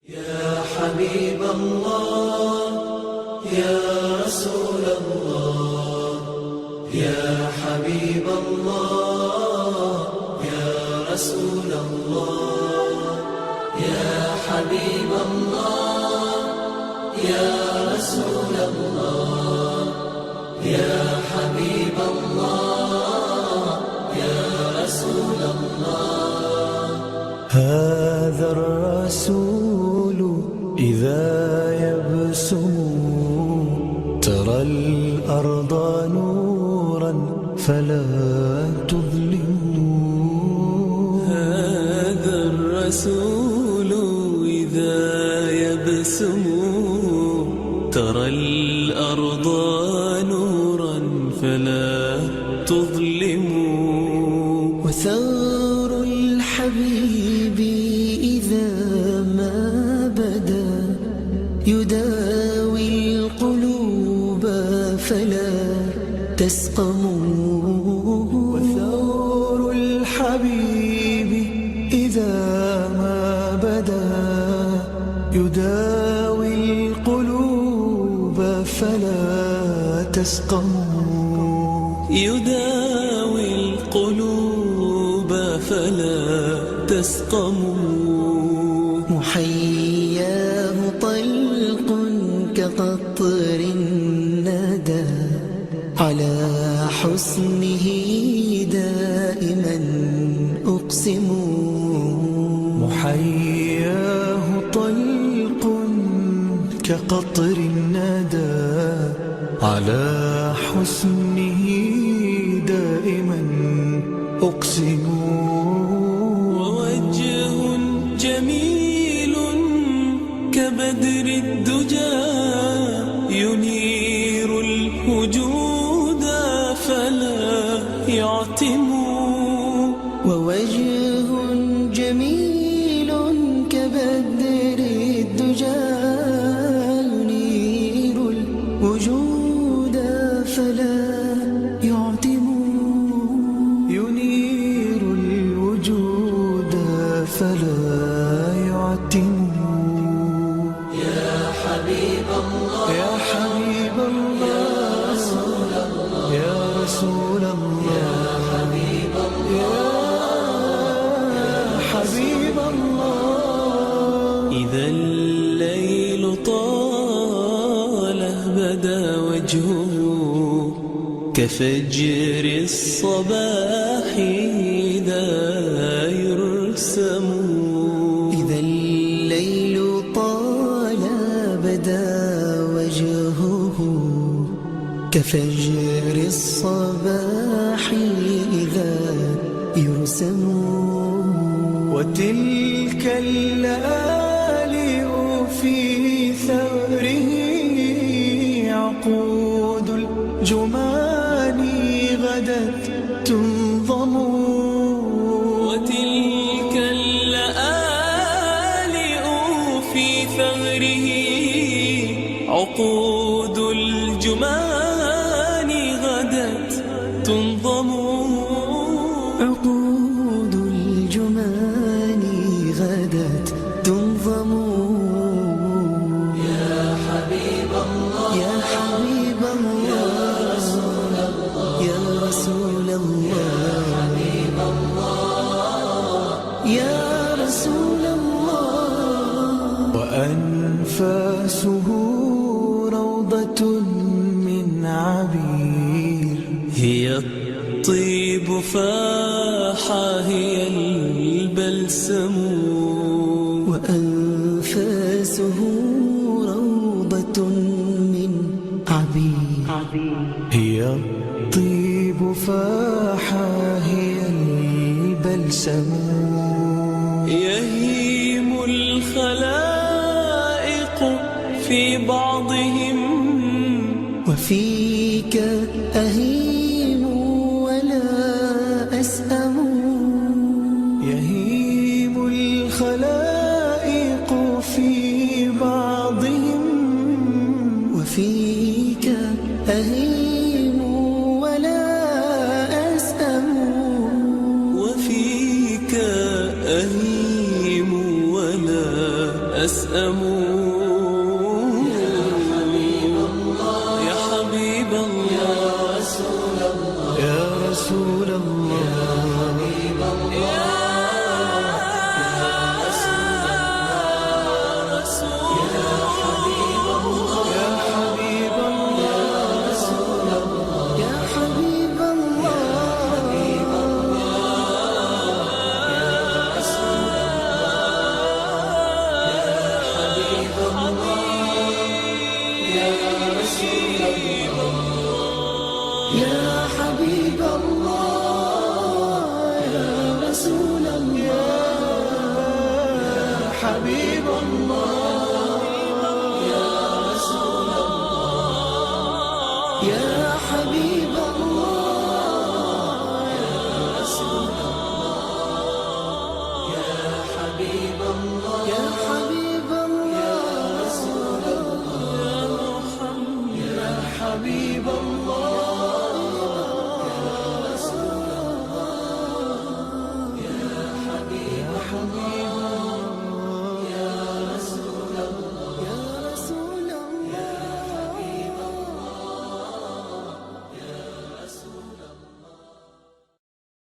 يا حبيب الله يا رسول الله يا حبيب الله يا رسول الله يا حبيب الله يا رسول الله يا حبيب الله يا رسول الله. هذا الرسول إذا يبسم ترى الأرض نورا فلا تظلم. هذا الرسول إذا يبسم ترى الأرض نورا فلا تظلم. وثار الحبيب إذا ما بدا يداوي القلوب فلا تسقم. وثار الحبيب إذا ما بدا يداوي القلوب فلا تسقم. يداوي القلوب فلا تسقم. محياه طلق كقطر الندى على حسنه دائما أقسم. محياه طلق كقطر الندى على حسنه دائما أقسم. ووجه جميل كبدر الدجى ينير الوجود فلا يعتم. ووجه جميل كبدر الدجى ينير الوجود فلا يعتم. ينير الوجود فلا يعتم. يا حبيب الله يا حبيب الله يا رسول الله يا رسول الله يا حبيب الله يا حبيب الله. إذا الليل طال بدا وجهه كفجر الصباح إذا يرسم. إذا الليل طال بدا وجهه كفجر الصباح إذا يرسم. وتلك الليالي في ثغره عقود الجمان غدت تنظم. وتلك اللآلئ في ثغره عقود الجمان غدت تنظم. عقود الجمان غدت تنظم. يا حبيب الله يا حبيب الله يا رسول الله يا رسول الله يا حبيب الله يا رسول الله. وأنفاسه روضة من عبير هي الطيب فاحا هي البلسم. وأنفاسه روضة من عبير هي الطيب فاحا هي البلسم. يهيم الخلائق في بعضهم وفيك أهيم ولا أسأم. يهيم الخلائق في بعضهم وفيك أهيم ولا أسأم. وفيك أهيم ولا أسأموا يا حبيب الله يا رسول الله يا رسول يا حبيب الله يا حبيب يا حبيب الله يا رسول الله يا حبيب الله يا رسول الله يا حبيب الله يا رسول الله يا حبيب الله يا حبيب الله يا رسول الله يا محمد يا حبيب الله